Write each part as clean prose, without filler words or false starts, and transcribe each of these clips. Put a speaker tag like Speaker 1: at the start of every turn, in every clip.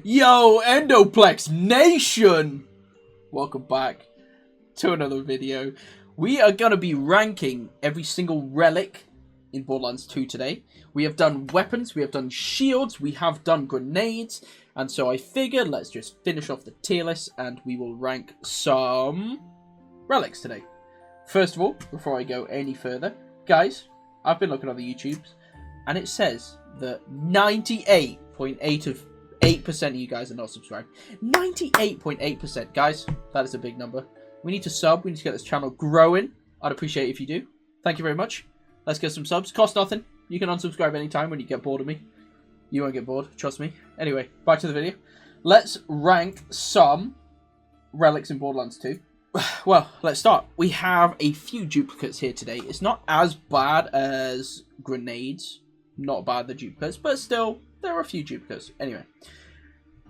Speaker 1: Yo, Ndoplex Nation! Welcome back to another video. We are going to be ranking every single relic in Borderlands 2 today. We have done weapons, we have done shields, we have done grenades, and so I figured let's just finish off the tier list and we will rank some relics today. First of all, before I go any further, guys, I've been looking on the YouTubes and it says that 98.8% of you guys are not subscribed. 98.8%, guys, that is a big number. We need to sub, we need to get this channel growing. I'd appreciate it if you do. Thank you very much. Let's get some subs. Cost nothing. You can unsubscribe anytime when you get bored of me. You won't get bored, trust me. Anyway, back to the video. Let's rank some relics in Borderlands 2. Well, let's start. We have a few duplicates here today. It's not as bad as grenades. Not bad, the duplicates, but still, there are a few duplicates. Anyway,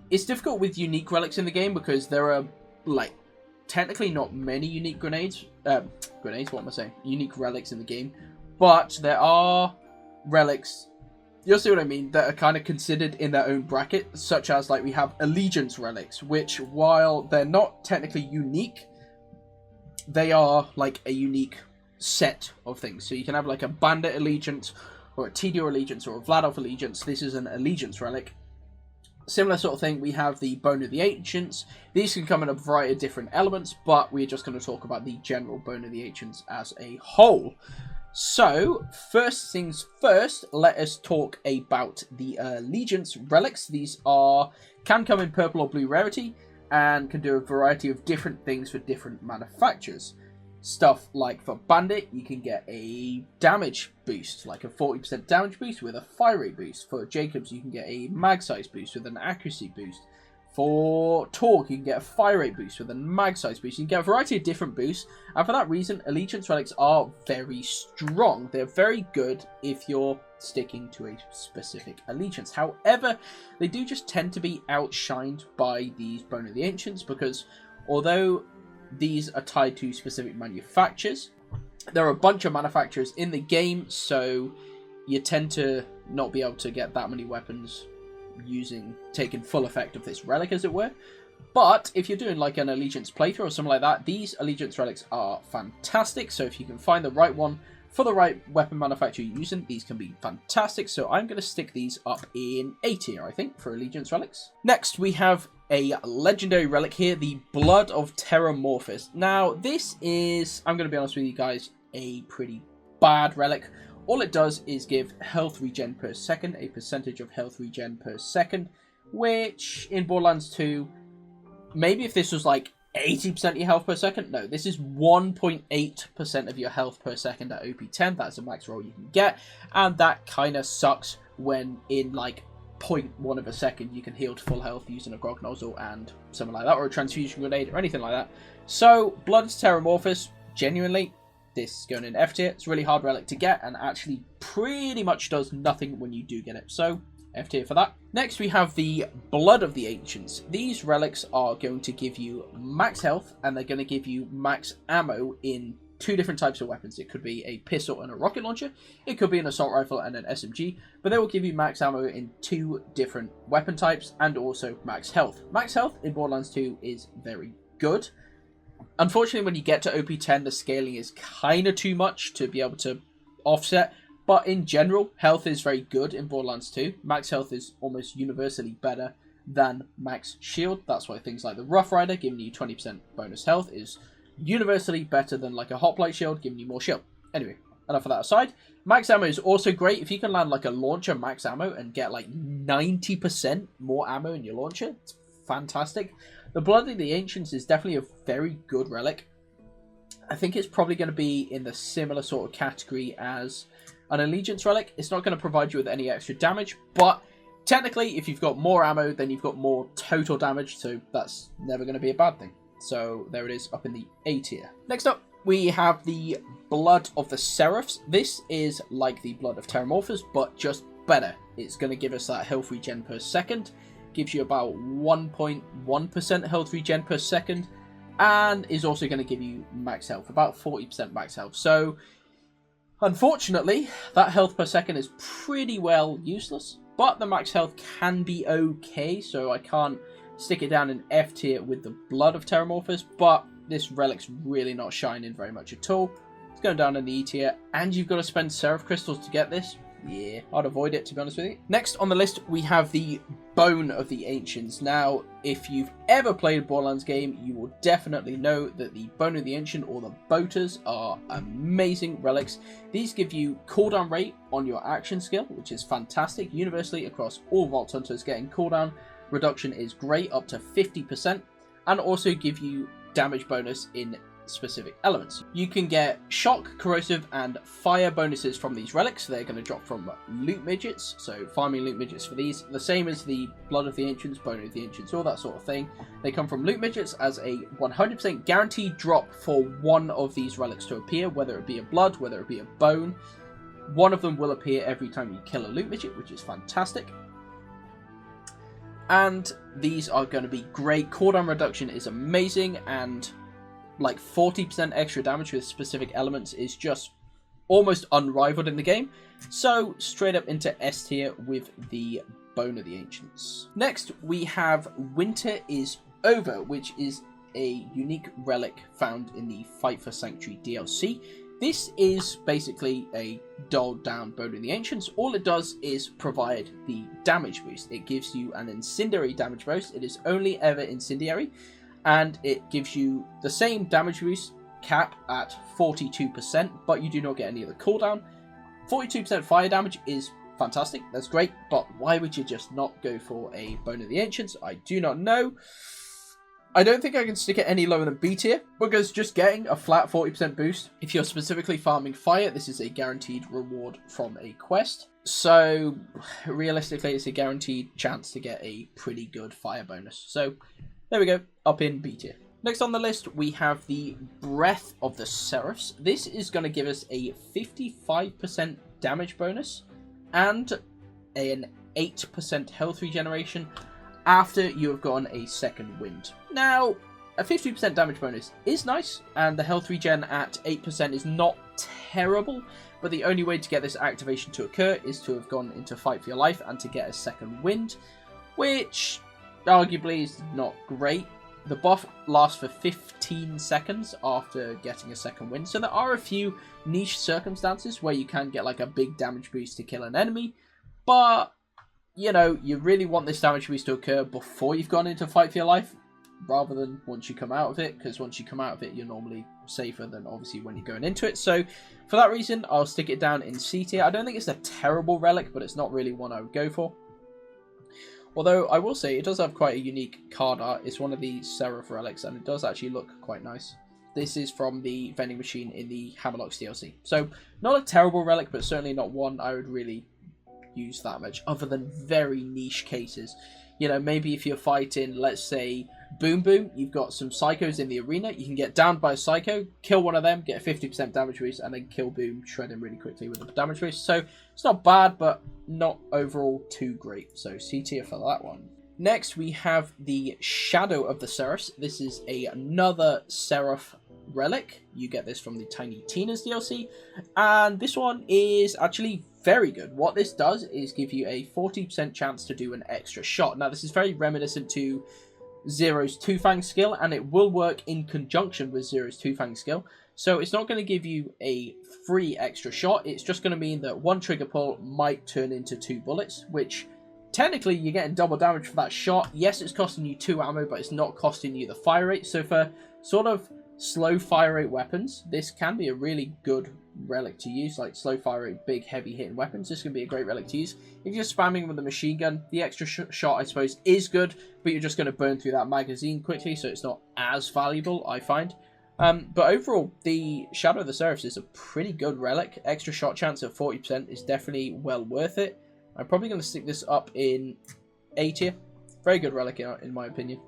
Speaker 1: it's difficult with unique relics in the game because there are, like, technically not many unique grenades. What am I saying? Unique relics in the game. But there are relics, you'll see what I mean, that are kind of considered in their own bracket, such as, like, we have allegiance relics, which, while they're not technically unique, they are, like, a unique set of things. So you can have, like, a bandit allegiance, or a TDO allegiance, or a Vladov allegiance. This is an allegiance relic. Similar sort of thing, we have the Bone of the Ancients. These can come in a variety of different elements, but we're just going to talk about the general Bone of the Ancients as a whole. So, first things first, let us talk about the Allegiance Relics. These can come in purple or blue rarity, and can do a variety of different things for different manufacturers. Stuff like for Bandit, you can get a damage boost, like a 40% damage boost with a fire rate boost. For Jacobs, you can get a mag size boost with an accuracy boost. For Torque, you can get a fire rate boost with a mag size boost. You can get a variety of different boosts, and for that reason, Allegiance Relics are very strong. They're very good if you're sticking to a specific allegiance. However, they do just tend to be outshined by these Bone of the Ancients, because although these are tied to specific manufacturers, there are a bunch of manufacturers in the game, so you tend to not be able to get that many weapons taking full effect of this relic, as it were. But if you're doing like an Allegiance playthrough or something like that, these Allegiance relics are fantastic. So if you can find the right one for the right weapon manufacturer you're using, these can be fantastic. So I'm going to stick these up in A tier, I think, for Allegiance relics. Next, we have a legendary relic here, the Blood of Terramorphous. Now, this is, I'm going to be honest with you guys, a pretty bad relic. All it does is give health regen per second, a percentage of health regen per second, which in Borderlands 2, maybe if this was like 80% of your health per second, no, this is 1.8% of your health per second at OP10. That's the max roll you can get, and that kind of sucks when in like 0.1 of a second you can heal to full health using a grog nozzle and something like that, or a transfusion grenade or anything like that. So Blood of Terramorphous, genuinely, this is going in F tier. It's a really hard relic to get and actually pretty much does nothing when you do get it. So F tier for that. Next, we have the Blood of the Ancients. These relics are going to give you max health, and they're going to give you max ammo in two different types of weapons. It could be a pistol and a rocket launcher. It could be an assault rifle and an SMG. But they will give you max ammo in two different weapon types and also max health. Max health in Borderlands 2 is very good. Unfortunately, when you get to OP10, the scaling is kind of too much to be able to offset. But in general, health is very good in Borderlands 2. Max health is almost universally better than max shield. That's why things like the Rough Rider giving you 20% bonus health is universally better than like a Hoplite shield giving you more shield. Anyway, enough of that aside. Max ammo is also great. If you can land like a launcher max ammo and get like 90% more ammo in your launcher, it's fantastic. The Blood of the Ancients is definitely a very good relic. I think it's probably going to be in the similar sort of category as an Allegiance relic. It's not going to provide you with any extra damage, but technically if you've got more ammo, then you've got more total damage, so that's never going to be a bad thing. So there it is up in the A tier. Next up, we have the Blood of the Seraphs. This is like the Blood of Terramorphous, but just better. It's going to give us that health regen per second. Gives you about 1.1% health regen per second, and is also going to give you max health, about 40% max health. So unfortunately, that health per second is pretty well useless. but the max health can be okay, so I can't stick it down in F tier with the Blood of Terramorphous, but this Relic's really not shining very much at all. It's going down in the E tier, and you've got to spend Seraph Crystals to get this. Yeah, I'd avoid it, to be honest with you. Next on the list, we have the Bone of the Ancients. Now, if you've ever played a Borderlands game, you will definitely know that the Bone of the Ancient, or the Boaters, are amazing relics. These give you cooldown rate on your action skill, which is fantastic. Universally, across all Vault Hunters, getting cooldown reduction is great, up to 50%, and also give you damage bonus in specific elements. You can get shock, corrosive, and fire bonuses from these relics. They're going to drop from loot midgets, so farming loot midgets for these, the same as the Blood of the Ancients, Bone of the Ancients, all that sort of thing. They come from loot midgets as a 100% guaranteed drop for one of these relics to appear, whether it be a blood, whether it be a bone. One of them will appear every time you kill a loot midget, which is fantastic. And these are going to be great. Cooldown reduction is amazing, and like 40% extra damage with specific elements is just almost unrivaled in the game. So straight up into S tier with the Bone of the Ancients. Next we have Winter is Over, which is a unique relic found in the Fight for Sanctuary DLC. This is basically a dulled down Bone of the Ancients. All it does is provide the damage boost. It gives you an incendiary damage boost. It is only ever incendiary, and it gives you the same damage boost cap at 42%, but you do not get any of the cooldown. 42% fire damage is fantastic, that's great, but why would you just not go for a Bone of the Ancients? I do not know. I don't think I can stick it any lower than B tier, because just getting a flat 40% boost, if you're specifically farming fire, this is a guaranteed reward from a quest. So realistically, it's a guaranteed chance to get a pretty good fire bonus. So there we go, up in B tier. Next on the list, we have the Breath of the Seraphs. This is going to give us a 55% damage bonus and an 8% health regeneration after you have gotten a second wind. Now, a 50% damage bonus is nice, and the health regen at 8% is not terrible, but the only way to get this activation to occur is to have gone into Fight for Your Life and to get a second wind, which arguably is not great. The buff lasts for 15 seconds after getting a second wind, so there are a few niche circumstances where you can get like a big damage boost to kill an enemy, but you know, you really want this damage boost to occur before you've gone into Fight for Your Life, rather than once you come out of it, because once you come out of it, you're normally safer than obviously when you're going into it. So for that reason, I'll stick it down in C tier. I don't think it's a terrible relic, but it's not really one I would go for. Although I will say it does have quite a unique card art. It's one of the Seraph relics, and it does actually look quite nice. This is from the vending machine in the Hammerlocks DLC. So not a terrible relic, but certainly not one I would really use that much, other than very niche cases. You know, maybe if you're fighting, let's say, Boom Boom, you've got some Psychos in the arena, you can get downed by a Psycho, kill one of them, get a 50% damage boost, and then kill Boom, shred him really quickly with a damage boost. So it's not bad, but not overall too great. So C tier for that one. Next, we have the Shadow of the Seraphs. This is another Seraph relic. You get this from the Tiny Tina's DLC, and this one is actually very good. What this does is give you a 40% chance to do an extra shot. Now, this is very reminiscent to Zero's Two Fang skill, and it will work in conjunction with Zero's Two Fang skill. So it's not going to give you a free extra shot. It's just going to mean that one trigger pull might turn into 2 bullets, which technically you're getting double damage for that shot. Yes, it's costing you 2 ammo, but it's not costing you the fire rate. So for sort of slow fire rate weapons, this can be a really good relic to use, like slow fire rate, big heavy hitting weapons. This can be a great relic to use. If you're spamming with a machine gun, the extra shot I suppose is good, but you're just going to burn through that magazine quickly, so it's not as valuable, I find. But overall, the Shadow of the Seraphs is a pretty good relic. Extra shot chance at 40% is definitely well worth it. I'm probably going to stick this up in A tier. Very good relic in my opinion.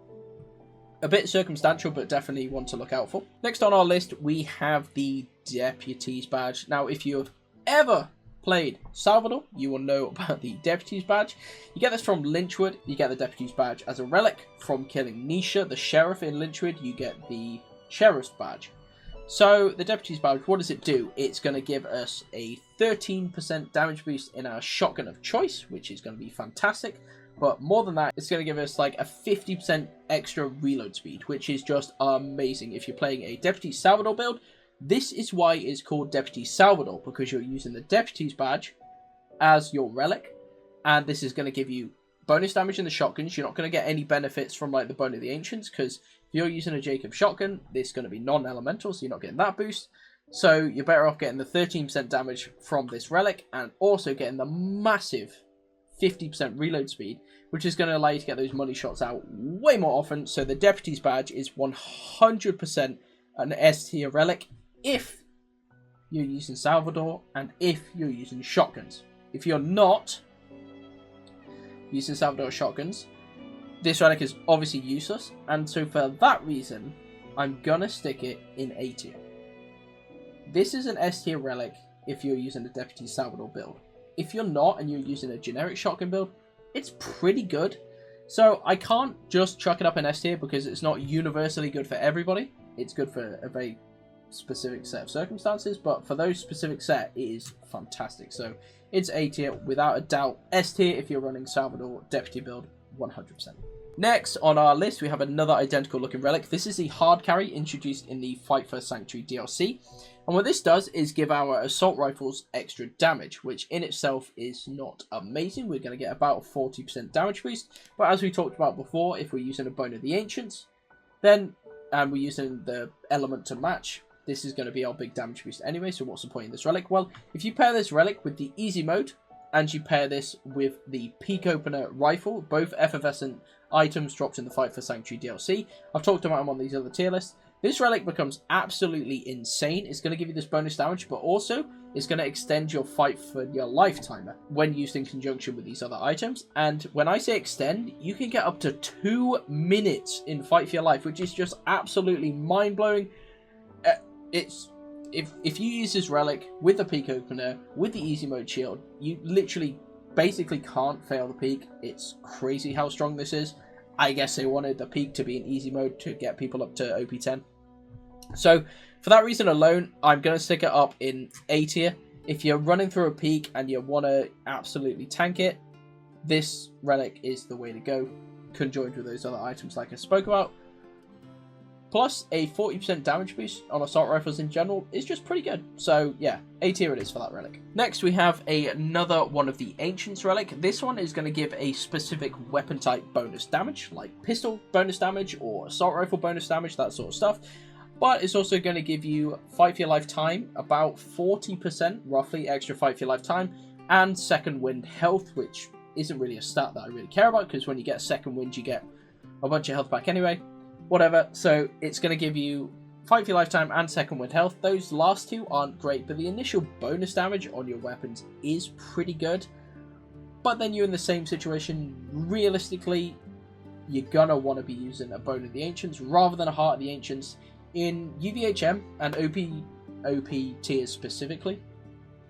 Speaker 1: A bit circumstantial, but definitely one to look out for. Next on our list, we have the Deputy's Badge. Now, if you've ever played Salvador, you will know about the Deputy's Badge. You get this from Lynchwood. You get the Deputy's Badge as a relic from killing Nisha, the Sheriff in Lynchwood. You get the Sheriff's Badge. So the Deputy's Badge, what does it do? It's going to give us a 13% damage boost in our shotgun of choice, which is going to be fantastic. But more than that, it's going to give us like a 50% extra reload speed, which is just amazing. If you're playing a Deputy Salvador build, this is why it's called Deputy Salvador, because you're using the Deputy's Badge as your relic. And this is going to give you bonus damage in the shotguns. You're not going to get any benefits from like the Bone of the Ancients, because if you're using a Jacob shotgun, this is going to be non-elemental, so you're not getting that boost. So you're better off getting the 13% damage from this relic, and also getting the massive 50% reload speed, which is going to allow you to get those money shots out way more often. So the Deputy's Badge is 100% an S tier relic if you're using Salvador and if you're using shotguns. If you're not using Salvador shotguns, this relic is obviously useless, and so for that reason, I'm gonna stick it in A tier. This is an S tier relic if you're using a Deputy Salvador build. If you're not and you're using a generic shotgun build, it's pretty good. So I can't just chuck it up in S tier because it's not universally good for everybody. It's good for a very specific set of circumstances, but for those specific set, it is fantastic. So it's A tier without a doubt. S tier if you're running Salvador Deputy build, 100%. Next on our list, we have another identical looking relic. This is the hard carry introduced in the Fight for Sanctuary DLC. And what this does is give our assault rifles extra damage, which in itself is not amazing. We're going to get about a 40% damage boost. But as we talked about before, if we're using a Bone of the Ancients, then, and we're using the element to match, this is going to be our big damage boost anyway. So what's the point in this relic? Well, if you pair this relic with the easy mode, and you pair this with the Peak Opener Rifle, both effervescent items dropped in the Fight for Sanctuary DLC. I've talked about them on these other tier lists. This relic becomes absolutely insane. It's going to give you this bonus damage, but also it's going to extend your Fight for your Life timer when used in conjunction with these other items. And when I say extend, you can get up to 2 minutes in Fight for your Life, which is just absolutely mind-blowing. If you use this relic with the Peak Opener, with the easy mode shield, you literally basically can't fail the peak. It's crazy how strong this is. I guess they wanted the peak to be in easy mode to get people up to OP 10. So for that reason alone, I'm going to stick it up in A tier. If you're running through a peak and you want to absolutely tank it, this relic is the way to go, conjoined with those other items like I spoke about. Plus, a 40% damage boost on assault rifles in general is just pretty good. So yeah, A tier it is for that relic. Next, we have another one of the Ancients relic. This one is going to give a specific weapon type bonus damage, like pistol bonus damage or assault rifle bonus damage, that sort of stuff. But it's also going to give you Fight for Your Life time, about 40% roughly extra Fight for Your Life time, and second wind health, which isn't really a stat that I really care about, because when you get a second wind, you get a bunch of health back anyway. Whatever, so it's going to give you Fight for Your Lifetime and second wind health. Those last two aren't great, but the initial bonus damage on your weapons is pretty good. But then you're in the same situation. Realistically, you're going to want to be using a Bone of the Ancients rather than a Heart of the Ancients. In UVHM and OP tiers specifically,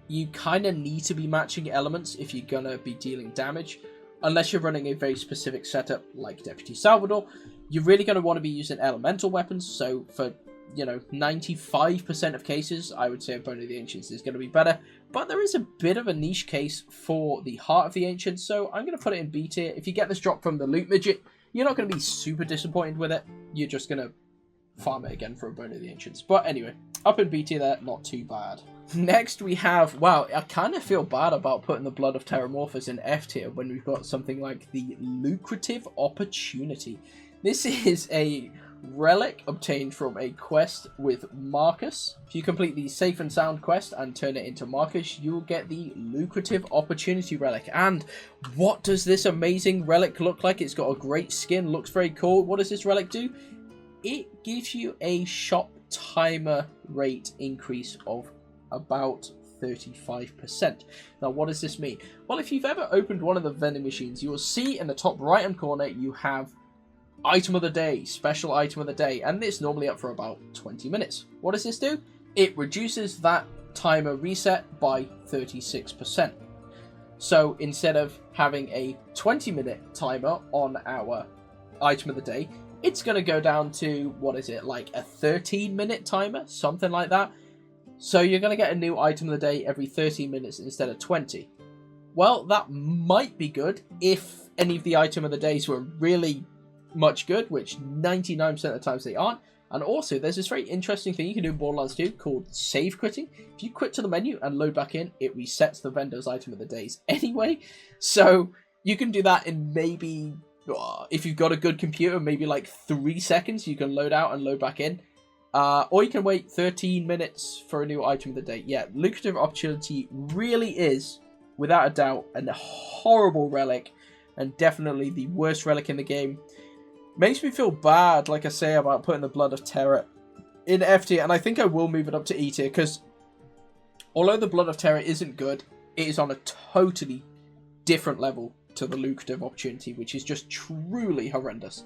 Speaker 1: you kind of need to be matching elements if you're going to be dealing damage. Unless you're running a very specific setup like Deputy Salvador, you're really going to want to be using elemental weapons. So for, 95% of cases, I would say a Bone of the Ancients is going to be better. But there is a bit of a niche case for the Heart of the Ancients, so I'm going to put it in B tier. If you get this drop from the Loot Midget, you're not going to be super disappointed with it. You're just going to farm it again for a Bone of the Ancients. But anyway, up in B tier there, not too bad. Next we have, wow, I kind of feel bad about putting the Blood of Terramorphous in F tier when we've got something like the Lucrative Opportunity. This is a relic obtained from a quest with Marcus. If you complete the Safe and Sound quest and turn it into Marcus, you'll get the Lucrative Opportunity relic. And what does this amazing relic look like? It's got a great skin, looks very cool. What does this relic do? It gives you a shop timer rate increase of about 35%. Now, what does this mean? Well, if you've ever opened one of the vending machines, you will see in the top right hand corner you have item of the day, special item of the day, and it's normally up for about 20 minutes. What does this do? It reduces that timer reset by 36%. So instead of having a 20-minute timer on our item of the day, it's going to go down to, what is it, like a 13-minute timer, something like that. So you're going to get a new item of the day every 13 minutes instead of 20. Well, that might be good if any of the item of the days were really much good, which 99% of the times they aren't. And also, there's this very interesting thing you can do in Borderlands 2 called save quitting. If you quit to the menu and load back in, it resets the vendor's item of the days anyway. So you can do that in maybe, if you've got a good computer, maybe like 3 seconds. You can load out and load back in. Or you can wait 13 minutes for a new item of the day. Yeah, lucrative opportunity really is, without a doubt, a horrible relic. And definitely the worst relic in the game. Makes me feel bad, like I say, about putting the Blood of Terror in F tier. And I think I will move it up to E tier. Because although the Blood of Terror isn't good, it is on a totally different level to the lucrative opportunity. Which is just truly horrendous.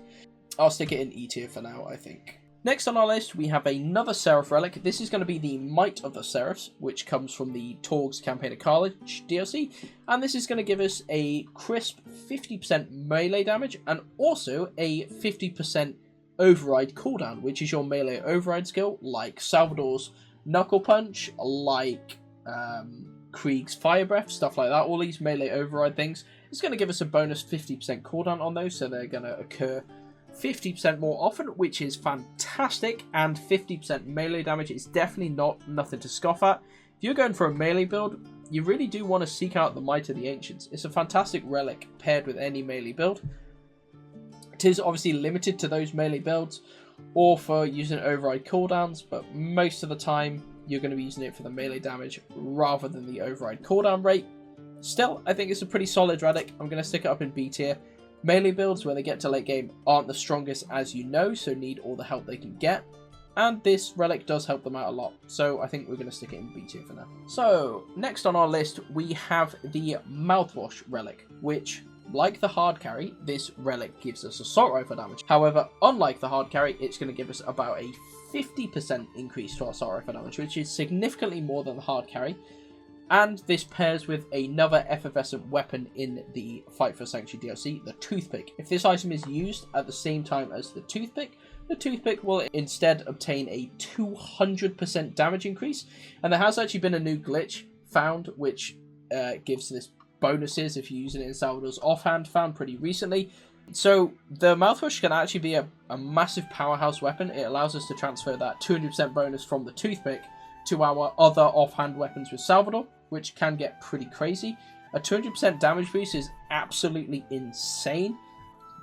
Speaker 1: I'll stick it in E tier for now, I think. Next on our list, we have another Seraph relic. This is going to be the Might of the Seraphs, which comes from the Torg's Campaign of Carnage DLC. And this is going to give us a crisp 50% melee damage and also a 50% override cooldown, which is your melee override skill, like Salvador's Knuckle Punch, like Krieg's Fire Breath, stuff like that. All these melee override things. It's going to give us a bonus 50% cooldown on those, so they're going to occur 50% more often, which is fantastic, and 50% melee damage is definitely nothing to scoff at. If you're going for a melee build, you really do want to seek out the Might of the Ancients. It's a fantastic relic paired with any melee build. It is obviously limited to those melee builds or for using override cooldowns, but most of the time you're going to be using it for the melee damage rather than the override cooldown rate. Still, I think it's a pretty solid relic. I'm going to stick it up in B tier. Melee builds, when they get to late game, aren't the strongest, as you know, so need all the help they can get. And this relic does help them out a lot, so I think we're going to stick it in B tier for now. So, next on our list, we have the Mouthwash relic, which, like the hard carry, this relic gives us assault rifle damage. However, unlike the hard carry, it's going to give us about a 50% increase to our assault rifle damage, which is significantly more than the hard carry. And this pairs with another effervescent weapon in the Fight for Sanctuary DLC, the Toothpick. If this item is used at the same time as the Toothpick will instead obtain a 200% damage increase. And there has actually been a new glitch found, which gives this bonuses if you're using it in Salvador's offhand, found pretty recently. So the Mouthwash can actually be a massive powerhouse weapon. It allows us to transfer that 200% bonus from the Toothpick to our other offhand weapons with Salvador, which can get pretty crazy. A 200% damage boost is absolutely insane,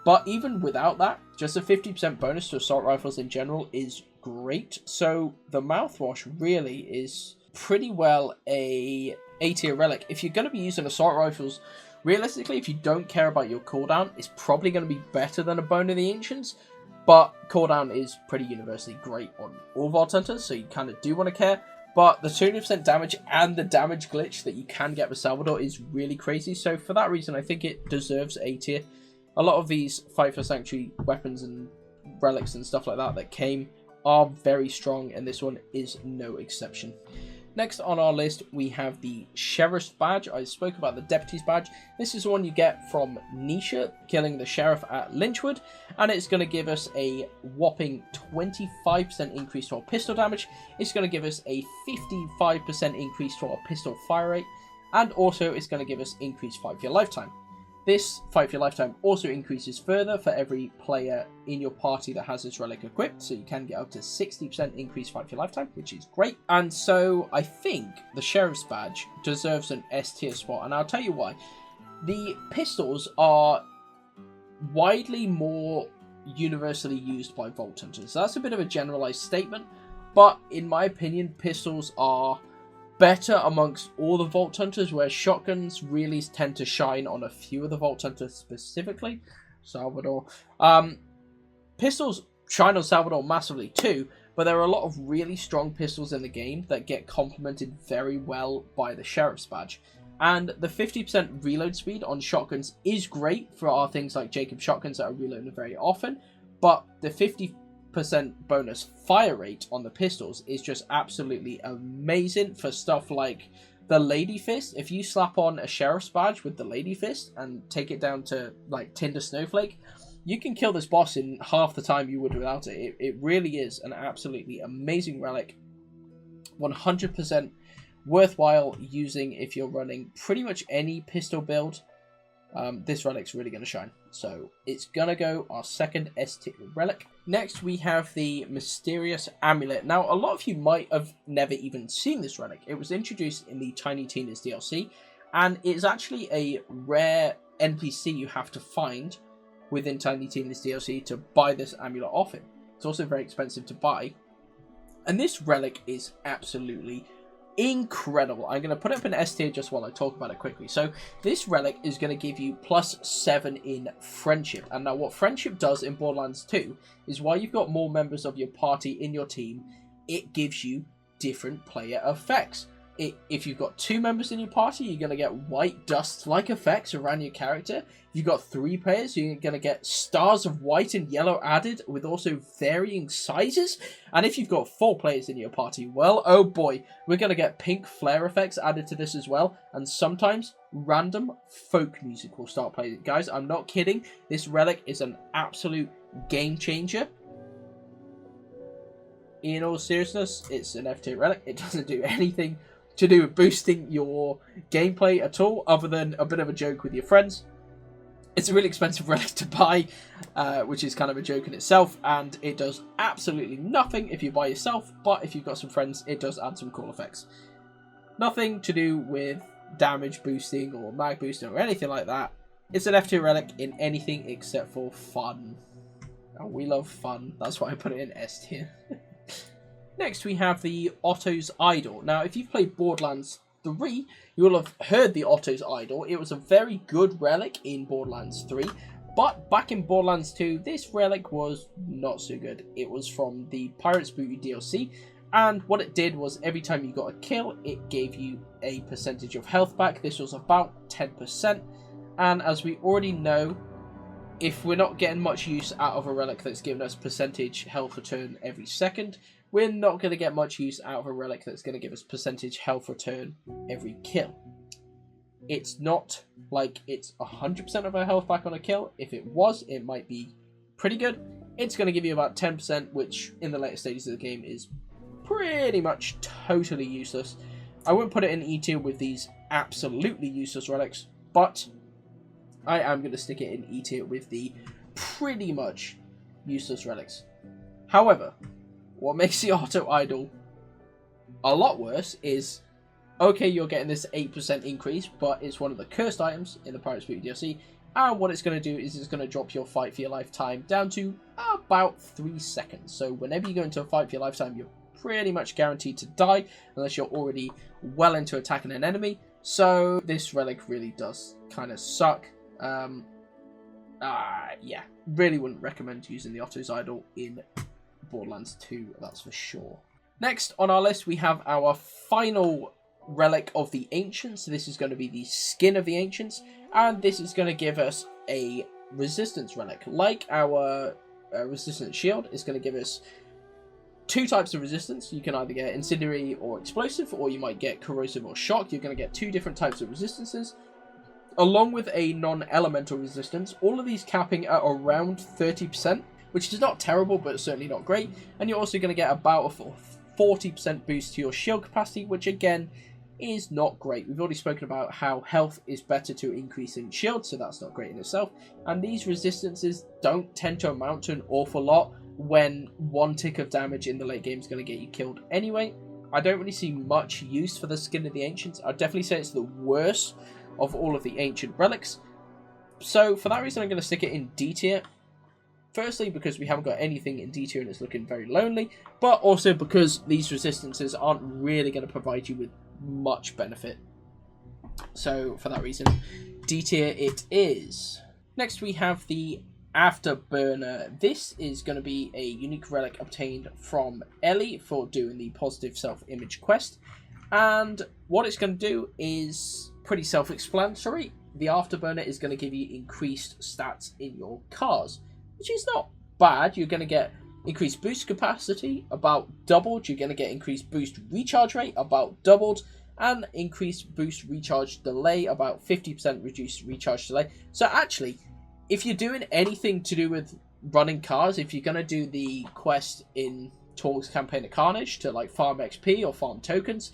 Speaker 1: but even without that, just a 50% bonus to assault rifles in general is great. So the Mouthwash really is pretty well a A-tier relic. If you're going to be using assault rifles, realistically, if you don't care about your cooldown, it's probably going to be better than a Bone of the Ancients, but cooldown is pretty universally great on all Vault Hunters, so you kind of do want to care. But the 200% damage and the damage glitch that you can get with Salvador is really crazy. So for that reason, I think it deserves A tier. A lot of these Fight for Sanctuary weapons and relics and stuff like that came are very strong, and this one is no exception. Next on our list, we have the Sheriff's Badge. I spoke about the Deputy's Badge. This is the one you get from Nisha, killing the Sheriff at Lynchwood. And it's going to give us a whopping 25% increase to our pistol damage. It's going to give us a 55% increase to our pistol fire rate. And also, it's going to give us increased fight for your lifetime. This fight for your lifetime also increases further for every player in your party that has this relic equipped, so you can get up to 60% increased fight for your lifetime, which is great. And so I think the Sheriff's Badge deserves an S tier spot, and I'll tell you why. The pistols are widely more universally used by Vault Hunters. So that's a bit of a generalized statement, but in my opinion, pistols are better amongst all the Vault Hunters, where shotguns really tend to shine on a few of the Vault Hunters, specifically Salvador. Pistols shine on Salvador massively too, but there are a lot of really strong pistols in the game that get complemented very well by the Sheriff's Badge. And the 50% reload speed on shotguns is great for our things like Jacob shotguns that are reloaded very often, but the 50% bonus fire rate on the pistols is just absolutely amazing for stuff like the Lady Fist. If you slap on a Sheriff's Badge with the Lady Fist and take it down to like Tinder Snowflake, you can kill this boss in half the time you would without it. It really is an absolutely amazing relic. 100% worthwhile using if you're running pretty much any pistol build. This relic's really going to shine. So it's going to go our second S-tier relic. Next we have the Mysterious Amulet. Now a lot of you might have never even seen this relic. It was introduced in the Tiny Tina's DLC, and it's actually a rare NPC you have to find within Tiny Tina's DLC to buy this amulet off him. It's also very expensive to buy. And this relic is absolutely incredible. I'm going to put it up in S tier just while I talk about it quickly. So this relic is going to give you +7 in friendship. And now what friendship does in Borderlands 2 is while you've got more members of your party in your team, it gives you different player effects. If you've got 2 members in your party, you're going to get white dust-like effects around your character. If you've got 3 players, you're going to get stars of white and yellow added with also varying sizes. And if you've got 4 players in your party, well, oh boy, we're going to get pink flare effects added to this as well. And sometimes random folk music will start playing. Guys, I'm not kidding. This relic is an absolute game changer. In all seriousness, it's an F-tier relic. It doesn't do anything to do with boosting your gameplay at all, other than a bit of a joke with your friends. It's a really expensive relic to buy, which is kind of a joke in itself, and it does absolutely nothing if you buy yourself, but if you've got some friends, it does add some cool effects. Nothing to do with damage boosting or mag boosting or anything like that. It's an F-tier relic in anything except for fun. And we love fun, that's why I put it in S tier. Next we have the Otto's Idol. Now if you've played Borderlands 3, you will have heard the Otto's Idol. It was a very good relic in Borderlands 3, but back in Borderlands 2, this relic was not so good. It was from the Pirate's Booty DLC, and what it did was every time you got a kill, it gave you a percentage of health back. This was about 10%, and as we already know, if we're not getting much use out of a relic that's giving us percentage health return every second, we're not going to get much use out of a relic that's going to give us percentage health return every kill. It's not like it's 100% of our health back on a kill. If it was, it might be pretty good. It's going to give you about 10%, which in the later stages of the game is pretty much totally useless. I wouldn't put it in E tier with these absolutely useless relics, but I am going to stick it in E tier with the pretty much useless relics. However, what makes the Otto Idol a lot worse is, okay, you're getting this 8% increase, but it's one of the cursed items in the Pirate's Booty DLC, and what it's going to do is it's going to drop your fight for your lifetime down to about 3 seconds. So whenever you go into a fight for your lifetime, you're pretty much guaranteed to die, unless you're already well into attacking an enemy. So this relic really does kind of suck. Yeah, really wouldn't recommend using the Otto's Idol in Borderlands 2, that's for sure. Next on our list, we have our final relic of the Ancients. This is going to be the Skin of the Ancients, and this is going to give us a resistance relic. Like our resistance shield, it's going to give us 2 types of resistance. You can either get incendiary or explosive, or you might get corrosive or shock. You're going to get 2 different types of resistances, along with a non-elemental resistance. All of these capping at around 30%. Which is not terrible, but certainly not great. And you're also going to get about a 40% boost to your shield capacity, which again is not great. We've already spoken about how health is better to increase in shield, so that's not great in itself. And these resistances don't tend to amount to an awful lot when 1 tick of damage in the late game is going to get you killed anyway. I don't really see much use for the Skin of the Ancients. I'd definitely say it's the worst of all of the ancient relics. So for that reason, I'm going to stick it in D tier. Firstly, because we haven't got anything in D tier and it's looking very lonely, but also because these resistances aren't really going to provide you with much benefit. So for that reason, D tier it is. Next we have the Afterburner. This is going to be a unique relic obtained from Ellie for doing the positive self-image quest. And what it's going to do is pretty self-explanatory. The Afterburner is going to give you increased stats in your cars, which is not bad. You're going to get increased boost capacity, about doubled. You're going to get increased boost recharge rate, about doubled. And increased boost recharge delay, about 50% reduced recharge delay. So actually, if you're doing anything to do with running cars, if you're going to do the quest in Torg's Campaign of Carnage to like farm XP or farm tokens,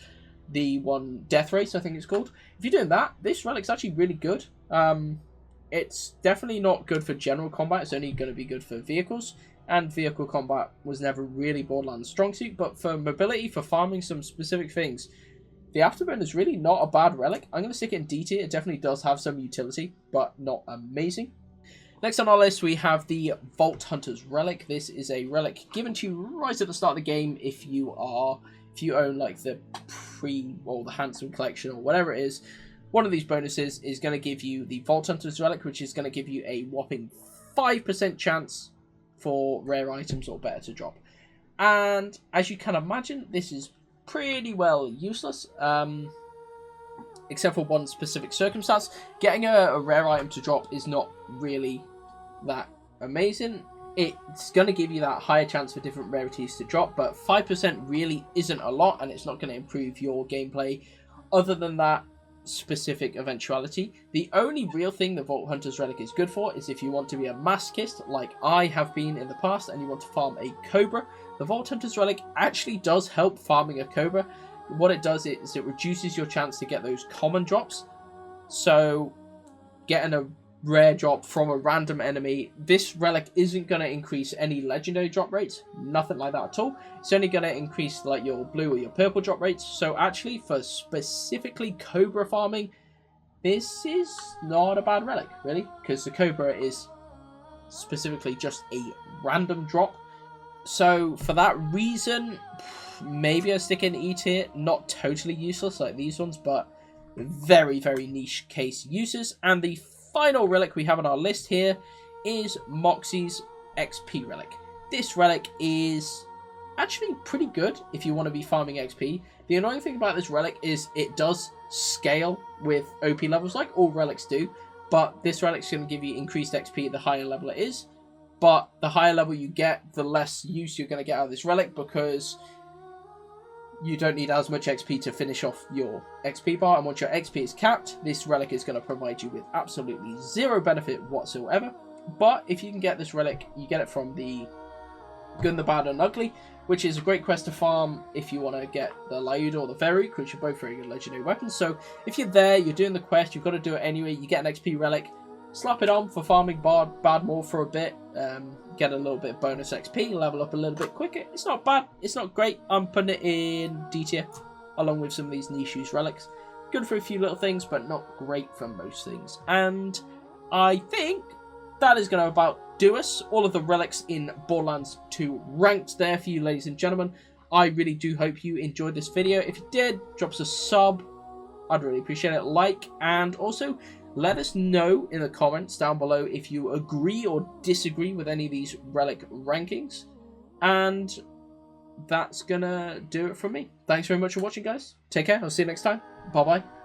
Speaker 1: the one Death Race I think it's called, if you're doing that, this relic's actually really good. It's definitely not good for general combat, it's only going to be good for vehicles, and vehicle combat was never really Borderlands' strong suit, but for mobility, for farming some specific things, the Afterburn is really not a bad relic. I'm going to stick it in D tier. It definitely does have some utility, but not amazing. Next on our list, we have the Vault Hunter's Relic. This is a relic given to you right at the start of the game if you own like the or the Handsome Collection or whatever it is. One of these bonuses is going to give you the Vault Hunter's Relic, which is going to give you a whopping 5% chance for rare items or better to drop. And as you can imagine, this is pretty well useless, except for one specific circumstance. Getting a rare item to drop is not really that amazing. It's going to give you that higher chance for different rarities to drop, but 5% really isn't a lot, and it's not going to improve your gameplay other than that specific eventuality. The only real thing the Vault Hunter's Relic is good for is if you want to be a masochist like I have been in the past and you want to farm a Cobra. The Vault Hunter's Relic actually does help farming a Cobra. What it does is it reduces your chance to get those common drops. So getting a rare drop from a random enemy, this relic isn't going to increase any legendary drop rates, nothing like that at all. It's only going to increase like your blue or your purple drop rates. So actually for specifically Cobra farming, this is not a bad relic really, because the Cobra is specifically just a random drop. So for that reason, maybe I stick in E tier. Not totally useless like these ones, but very, very niche case uses. And the final relic we have on our list here is Moxie's XP relic. This relic is actually pretty good if you want to be farming XP. The annoying thing about this relic is it does scale with OP levels like all relics do, but this relic is going to give you increased XP the higher level it is. But the higher level you get, the less use you're going to get out of this relic, because you don't need as much XP to finish off your XP bar, and once your XP is capped, this relic is going to provide you with absolutely zero benefit whatsoever. But if you can get this relic, you get it from the Good, the Bad and Ugly, which is a great quest to farm if you want to get the Lyuda or the Veruk, which are both very good legendary weapons. So if you're there, you're doing the quest, you've got to do it anyway, you get an XP relic, slap it on for farming Badmore for a bit, get a little bit of bonus XP, level up a little bit quicker. It's not bad, it's not great. I'm putting it in D tier, along with some of these niche use relics. Good for a few little things, but not great for most things. And I think that is going to about do us. All of the relics in Borderlands 2 ranked there for you, ladies and gentlemen. I really do hope you enjoyed this video. If you did, drop us a sub. I'd really appreciate it. Like, and also let us know in the comments down below if you agree or disagree with any of these relic rankings. And that's gonna do it from me. Thanks very much for watching, guys. Take care. I'll see you next time. Bye-bye.